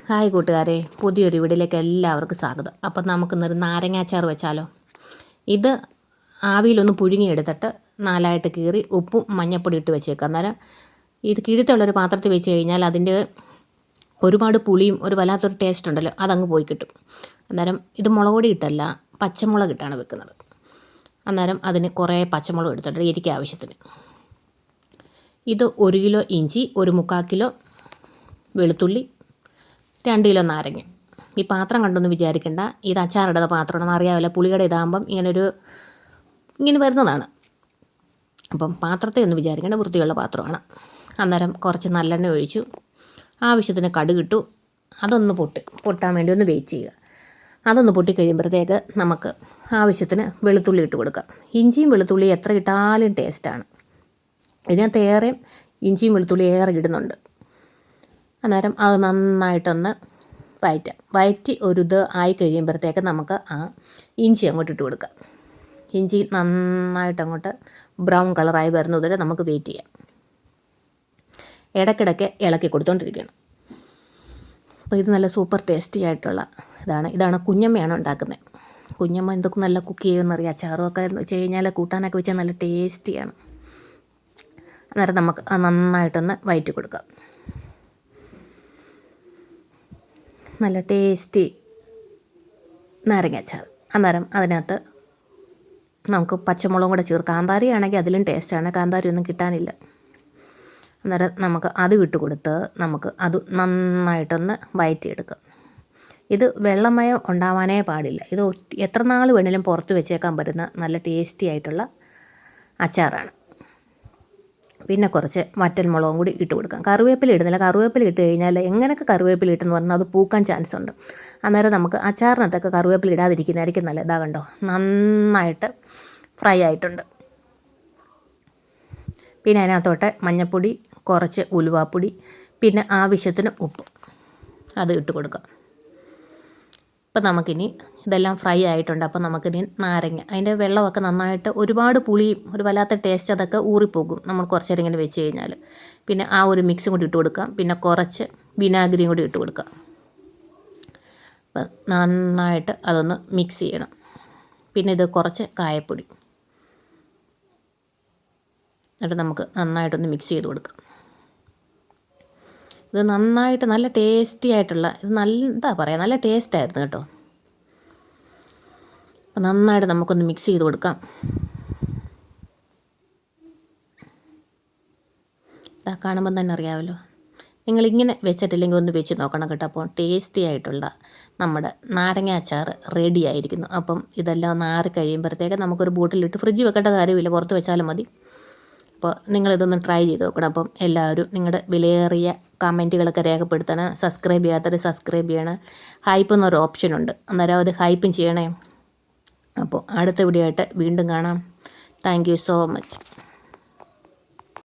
Hi കൂട്ടുകാരെ, പുതിയൊരു വീഡിയോയിലേക്ക് എല്ലാവർക്കും സ്വാഗതം. അപ്പം നമുക്കിന്നൊരു നാരങ്ങാച്ചാർ വെച്ചാലോ. ഇത് ആവിയിലൊന്ന് പുഴുങ്ങിയെടുത്തിട്ട് നാലായിട്ട് കീറി ഉപ്പും മഞ്ഞൾപ്പൊടി ഇട്ട് വെച്ചേക്കാം. അന്നേരം ഇത് കിഴുത്തുള്ളൊരു പാത്രത്തിൽ വെച്ച് കഴിഞ്ഞാൽ അതിൻ്റെ ഒരുപാട് പുളിയും ഒരു വല്ലാത്തൊരു ടേസ്റ്റ് ഉണ്ടല്ലോ, അതങ്ങ് പോയി കിട്ടും. അന്നേരം ഇത് മുളക് പൊടി ഇട്ടല്ല, പച്ചമുളക് ഇട്ടാണ് വെക്കുന്നത്. അന്നേരം അതിന് കുറേ പച്ചമുളക് എടുത്തിട്ട് എരിക്ക് ആവശ്യത്തിന്. ഇത് 1 കിലോ ഇഞ്ചി, 1/4 കിലോ വെളുത്തുള്ളി, 2 കിലോ നാരങ്ങ. ഈ പാത്രം കണ്ടൊന്നും വിചാരിക്കേണ്ട, ഇത് അച്ചാറിടുന്ന പാത്രമാണെന്ന് അറിയാമല്ലോ. പുളിയുടെ ഇതാകുമ്പം ഇങ്ങനെ വരുന്നതാണ്. അപ്പം പാത്രത്തെ ഒന്നും വിചാരിക്കേണ്ട, വൃത്തിയുള്ള പാത്രമാണ്. അന്നേരം കുറച്ച് നല്ലെണ്ണ ഒഴിച്ചു, ആവശ്യത്തിന് കടുകിട്ടു. അതൊന്ന് പൊട്ടാൻ വേണ്ടി ഒന്ന് വെയിറ്റ് ചെയ്യുക. അതൊന്ന് പൊട്ടിക്കഴിയുമ്പോഴത്തേക്ക് നമുക്ക് ആവശ്യത്തിന് വെളുത്തുള്ളി ഇട്ട് കൊടുക്കാം. ഇഞ്ചിയും വെളുത്തുള്ളിയും എത്ര ഇട്ടാലും ടേസ്റ്റാണ്. ഇതിനകത്ത് ഏറെ ഇഞ്ചിയും വെളുത്തുള്ളി ഏറെ ഇടുന്നുണ്ട്. അന്നേരം അത് നന്നായിട്ടൊന്ന് വയറ്റി ഒരു ഇത് ആയി കഴിയുമ്പോഴത്തേക്ക് നമുക്ക് ആ ഇഞ്ചി അങ്ങോട്ട് ഇട്ട് കൊടുക്കാം. ഇഞ്ചി നന്നായിട്ടങ്ങോട്ട് ബ്രൗൺ കളറായി വരുന്നതുവരെ നമുക്ക് വെയിറ്റ് ചെയ്യാം. ഇടയ്ക്കിടയ്ക്ക് ഇളക്കി കൊടുത്തുകൊണ്ടിരിക്കണം. അപ്പോൾ ഇത് നല്ല സൂപ്പർ ടേസ്റ്റി ആയിട്ടുള്ള ഇതാണ് കുഞ്ഞമ്മയാണ് ഉണ്ടാക്കുന്നത്. കുഞ്ഞമ്മ എന്തൊക്കെ നല്ല കുക്ക് ചെയ്യുമെന്നറിയാം. അച്ചാറുമൊക്കെ വെച്ച് കഴിഞ്ഞാൽ കൂട്ടാനൊക്കെ വെച്ചാൽ നല്ല ടേസ്റ്റിയാണ്. അന്നേരം നമുക്ക് നന്നായിട്ടൊന്ന് വയറ്റി കൊടുക്കാം. നല്ല ടേസ്റ്റി നാരങ്ങാച്ചാർ. അന്നേരം അതിനകത്ത് നമുക്ക് പച്ചമുളകും കൂടെ ചേർക്കാം. കാന്താരി ആണെങ്കിൽ അതിലും ടേസ്റ്റാണ്, കാന്താരി ഒന്നും കിട്ടാനില്ല. അന്നേരം നമുക്ക് അത് ഇട്ട് കൊടുത്ത് നമുക്ക് അത് നന്നായിട്ടൊന്ന് വയറ്റിയെടുക്കാം. ഇത് വെള്ളമയം ഉണ്ടാവാനേ പാടില്ല. ഇത് എത്ര നാൾ വേണേലും പുറത്ത് വെച്ചേക്കാൻ പറ്റുന്ന നല്ല ടേസ്റ്റി ആയിട്ടുള്ള അച്ചാറാണ്. പിന്നെ കുറച്ച് വറ്റൽമുളകും കൂടി ഇട്ട് കൊടുക്കാം. കറിവേപ്പില ഇടുന്നില്ല. കറിവേപ്പില ഇട്ട് കഴിഞ്ഞാൽ എങ്ങനെയൊക്കെ കറിവേപ്പില ഇട്ടെന്ന് പറഞ്ഞാൽ അത് പൂക്കാൻ ചാൻസ് ഉണ്ട്. അന്നേരം നമുക്ക് അച്ചാറിനകത്തൊക്കെ കറിവേപ്പില ഇടാതിരിക്കുന്നതായിരിക്കും നല്ല. ഇതാ കണ്ടോ, നന്നായിട്ട് ഫ്രൈ ആയിട്ടുണ്ട്. പിന്നെ അതിനകത്തോട്ട് മഞ്ഞൾപ്പൊടി, കുറച്ച് ഉലുവാപ്പൊടി, പിന്നെ ആവശ്യത്തിന് ഉപ്പ് അത് ഇട്ട് കൊടുക്കാം. അപ്പോൾ നമുക്കിനി ഇതെല്ലാം ഫ്രൈ ആയിട്ടുണ്ട്. അപ്പോൾ നമുക്കിനി നാരങ്ങ, അതിൻ്റെ വെള്ളമൊക്കെ നന്നായിട്ട് ഒരുപാട് പുളിയും ഒരു വല്ലാത്ത ടേസ്റ്റ് അതൊക്കെ ഊറിപ്പോകും നമ്മൾ കുറച്ച് നേരം ഇങ്ങനെ വെച്ച് കഴിഞ്ഞാൽ. പിന്നെ ആ ഒരു മിക്സും കൂടി ഇട്ട് കൊടുക്കാം. പിന്നെ കുറച്ച് വിനാഗിരിയും കൂടി ഇട്ട് കൊടുക്കാം. അപ്പം നന്നായിട്ട് അതൊന്ന് മിക്സ് ചെയ്യണം. പിന്നെ ഇത് കുറച്ച് കായപ്പൊടി എന്നിട്ട് നമുക്ക് നന്നായിട്ടൊന്ന് മിക്സ് ചെയ്ത് കൊടുക്കാം. ഇത് നന്നായിട്ട് നല്ല ടേസ്റ്റി ആയിട്ടുള്ള, ഇത് നല്ല ടേസ്റ്റായിരുന്നു കേട്ടോ. അപ്പം നന്നായിട്ട് നമുക്കൊന്ന് മിക്സ് ചെയ്ത് കൊടുക്കാം. കാണുമ്പം തന്നെ അറിയാമല്ലോ. നിങ്ങളിങ്ങനെ വെച്ചിട്ടില്ലെങ്കിൽ ഒന്ന് വെച്ച് നോക്കണം കേട്ടോ. അപ്പോൾ ടേസ്റ്റി ആയിട്ടുള്ള നമ്മുടെ നാരങ്ങ അച്ചാർ റെഡി ആയിരിക്കുന്നു. അപ്പം ഇതെല്ലാം ഒന്ന് ആറി കഴിയുമ്പോഴത്തേക്ക് നമുക്കൊരു ബോട്ടിലിട്ട് ഫ്രിഡ്ജിൽ വെക്കേണ്ട കാര്യമില്ല, പുറത്ത് വെച്ചാലും മതി. അപ്പോൾ നിങ്ങളിതൊന്ന് ട്രൈ ചെയ്ത് നോക്കണം. അപ്പം എല്ലാവരും നിങ്ങളുടെ വിലയേറിയ കമൻറ്റുകളൊക്കെ രേഖപ്പെടുത്തണം. സബ്സ്ക്രൈബ് ചെയ്യാത്തവർ സബ്സ്ക്രൈബ് ചെയ്യണം. ഹൈപ്പ് എന്നൊരു ഓപ്ഷനുണ്ട്, അന്നേരം അത് ഹൈപ്പും ചെയ്യണേ. അപ്പോൾ അടുത്ത വീഡിയോ ആയിട്ട് വീണ്ടും കാണാം. Thank you so much.